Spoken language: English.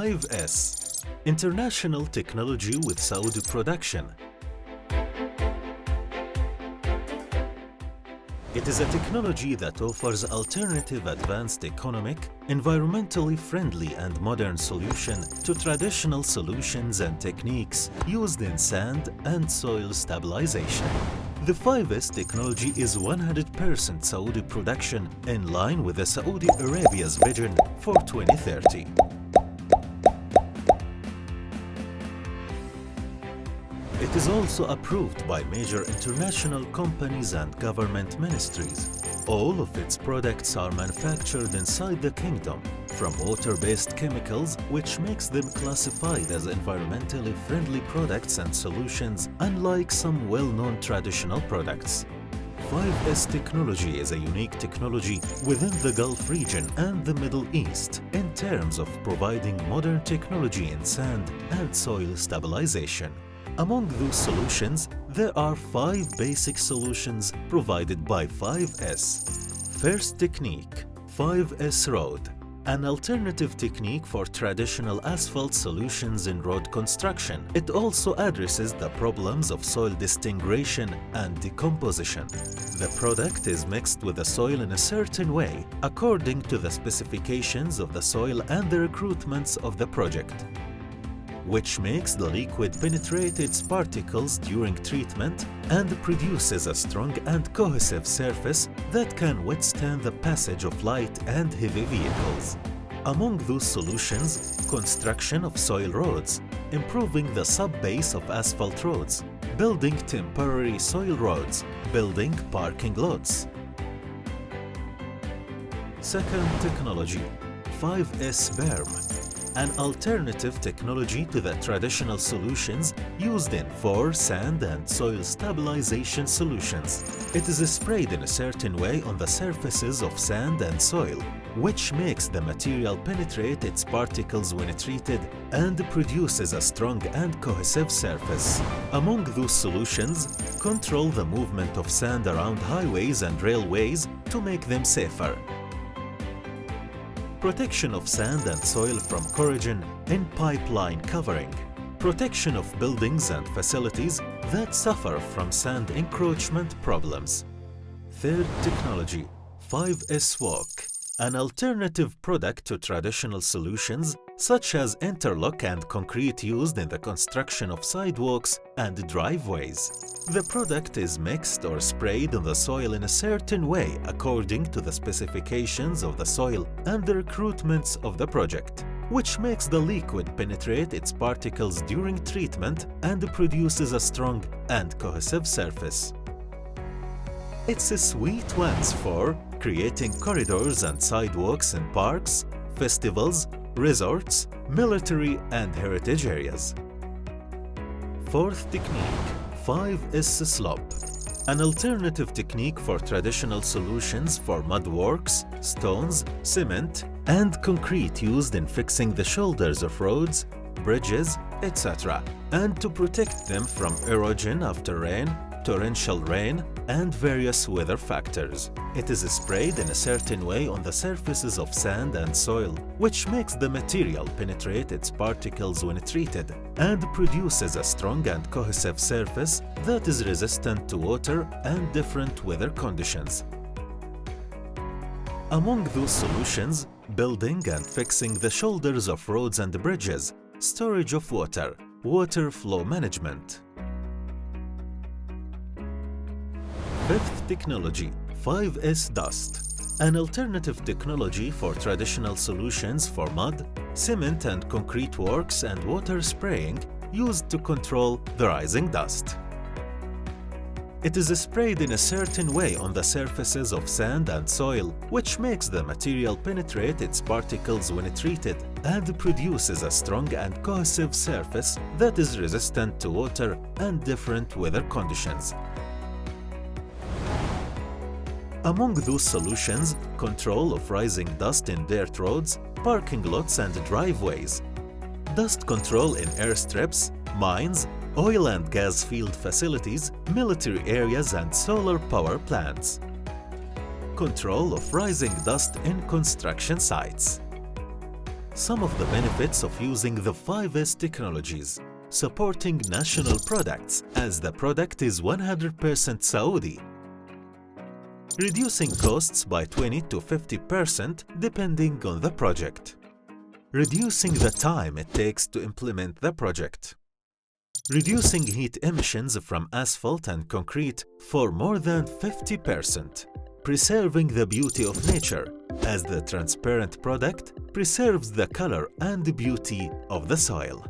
5S International Technology with Saudi Production. It is a technology that offers alternative advanced economic, environmentally friendly and modern solution to traditional solutions and techniques used in sand and soil stabilization. The 5S technology is 100% Saudi production in line with the Saudi Arabia's vision for 2030. It is also approved by major international companies and government ministries. All of its products are manufactured inside the kingdom, from water-based chemicals, which makes them classified as environmentally friendly products and solutions, unlike some well-known traditional products. 5S technology is a unique technology within the Gulf region and the Middle East in terms of providing modern technology in sand and soil stabilization. Among those solutions, there are 5 basic solutions provided by 5S. First technique, 5S Road, an alternative technique for traditional asphalt solutions in road construction. It also addresses the problems of soil disintegration and decomposition. The product is mixed with the soil in a certain way, according to the specifications of the soil and the requirements of the project, which makes the liquid penetrate its particles during treatment and produces a strong and cohesive surface that can withstand the passage of light and heavy vehicles. Among those solutions, construction of soil roads, improving the sub-base of asphalt roads, building temporary soil roads, building parking lots. Second technology, 5S berm, an alternative technology to the traditional solutions used in for sand and soil stabilization solutions. It is sprayed in a certain way on the surfaces of sand and soil, which makes the material penetrate its particles when treated and produces a strong and cohesive surface. Among those solutions, control the movement of sand around highways and railways to make them safer. Protection of sand and soil from corrosion in pipeline covering. Protection of buildings and facilities that suffer from sand encroachment problems. Third technology, 5S Walk, an alternative product to traditional solutions such as interlock and concrete used in the construction of sidewalks and driveways. The product is mixed or sprayed on the soil in a certain way according to the specifications of the soil and the requirements of the project, which makes the liquid penetrate its particles during treatment and produces a strong and cohesive surface. It's a sweet ones for creating corridors and sidewalks in parks, festivals, resorts, military and heritage areas. Fourth technique, 5S Slope, an alternative technique for traditional solutions for mud works, stones, cement, and concrete used in fixing the shoulders of roads, bridges, etc., and to protect them from erosion after rain, torrential rain, and various weather factors. It is sprayed in a certain way on the surfaces of sand and soil, which makes the material penetrate its particles when treated and produces a strong and cohesive surface that is resistant to water and different weather conditions. Among those solutions, building and fixing the shoulders of roads and bridges, storage of water, water flow management. Fifth technology, 5S Dust, an alternative technology for traditional solutions for mud, cement and concrete works and water spraying used to control the rising dust. It is sprayed in a certain way on the surfaces of sand and soil, which makes the material penetrate its particles when treated and produces a strong and cohesive surface that is resistant to water and different weather conditions. Among those solutions, control of rising dust in dirt roads, parking lots and driveways, dust control in airstrips, mines, oil and gas field facilities, military areas and solar power plants, control of rising dust in construction sites. Some of the benefits of using the 5S technologies: supporting national products as the product is 100% Saudi, reducing costs by 20 to 50% depending on the project, reducing the time it takes to implement the project, reducing heat emissions from asphalt and concrete for more than 50%, preserving the beauty of nature as the transparent product preserves the color and beauty of the soil.